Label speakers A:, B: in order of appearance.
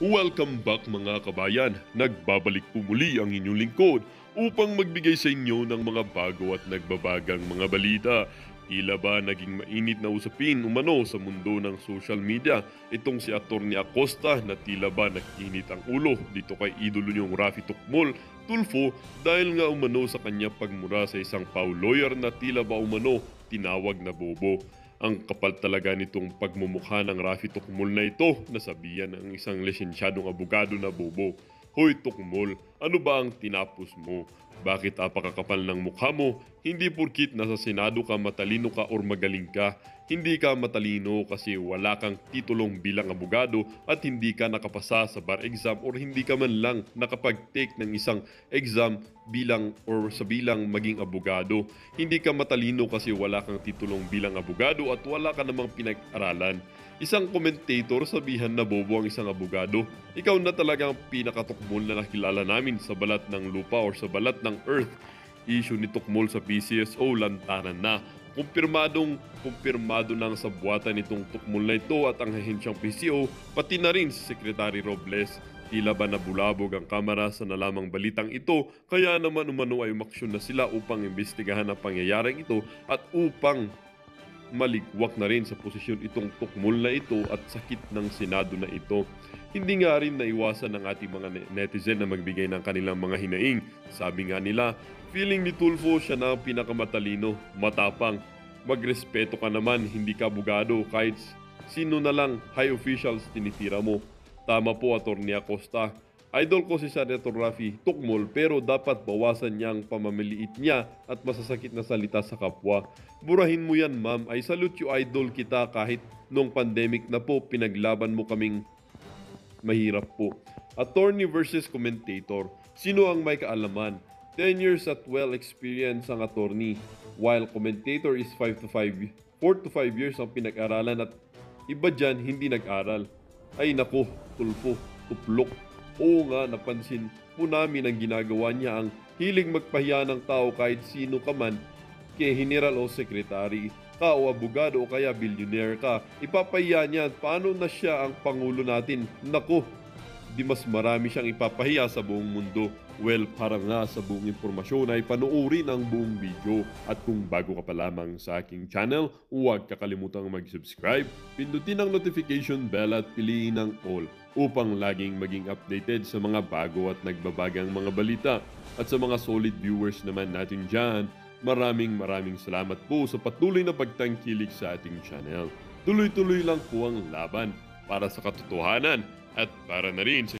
A: Welcome back mga kabayan. Nagbabalik po muli ang inyong lingkod upang magbigay sa inyo ng mga bago at nagbabagang mga balita. Tila ba naging mainit na usapin umano sa mundo ng social media itong si Atty. Acosta na tila ba nag-init ang ulo dito kay idolo niyong Raffy Tulfo dahil nga umano sa kanya pagmura sa isang PAW lawyer na tila ba umano tinawag na bobo. Ang kapal talaga nitong pagmumukha ng Raffy Tukmol na ito, nasabihan ng isang lisensyadong abogado na bobo. Hoy Tukmol, ano ba ang tinapos mo? Bakit apakakapal ng mukha mo? Hindi porkit nasa Senado ka, matalino ka or magaling ka. Hindi ka matalino kasi wala kang titulong bilang abogado at hindi ka nakapasa sa bar exam or hindi ka man lang nakapag-take ng isang exam bilang or sa bilang maging abogado. Hindi ka matalino kasi wala kang titulong bilang abogado at wala ka namang pinag-aralan. Isang commentator sabihan na bobo ang isang abogado. Ikaw na talagang pinakatukmol na nakilala namin sa balat ng lupa or sa balat ng earth. Issue ni Tukmol sa PCSO lantanan na. Kumpirmado nang sa buwatan nitong Tukmol na ito at ang ahensyang PCO, pati na rin si Secretary Robles. Tila ba nabulabog ang kamera sa nalamang balitang ito, kaya naman umano ay umaksyon na sila upang imbestigahan ang pangyayaring ito at upang maligwak na rin sa posisyon itong Tukmol na ito at sakit ng Senado na ito. Hindi nga rin naiwasan ng ating mga netizen na magbigay ng kanilang mga hinaing. Sabi nga nila, feeling ni Tulfo siya na ang pinakamatalino, matapang. Magrespeto ka naman, hindi ka abogado kahit sino na lang high officials tinitira mo. Tama po Atty. Acosta. Idol ko si Senator Raffy Tukmol pero dapat bawasan niya ang pamamaliit niya at masasakit na salita sa kapwa. Burahin mo yan ma'am, I salute you idol kita kahit nung pandemic na po pinaglaban mo kaming mahirap po. Attorney versus commentator, sino ang may kaalaman? 10 years at well experience ang attorney while commentator is 4 to 5 years ang pinag-aralan at iba dyan hindi nag-aral. Ay nako, Tulfo, tuplok. Oo nga, napansin po namin ang ginagawa niya, ang hiling magpahiya ng tao kahit sino ka man, kay general o secretary ka o abogado o kaya billionaire ka. Ipapahiya niya, paano na siya ang pangulo natin? Nako, di mas marami siyang ipapahiya sa buong mundo. Well, para nga sa buong impormasyon ay panoorin ang buong video. At kung bago ka pa lamang sa aking channel, huwag kakalimutang mag-subscribe, pindutin ang notification bell at piliin ang all upang laging maging updated sa mga bago at nagbabagang mga balita. At sa mga solid viewers naman natin dyan, maraming salamat po sa patuloy na pagtangkilik sa ating channel. Tuloy-tuloy lang po ang laban para sa katotohanan at para na rin sa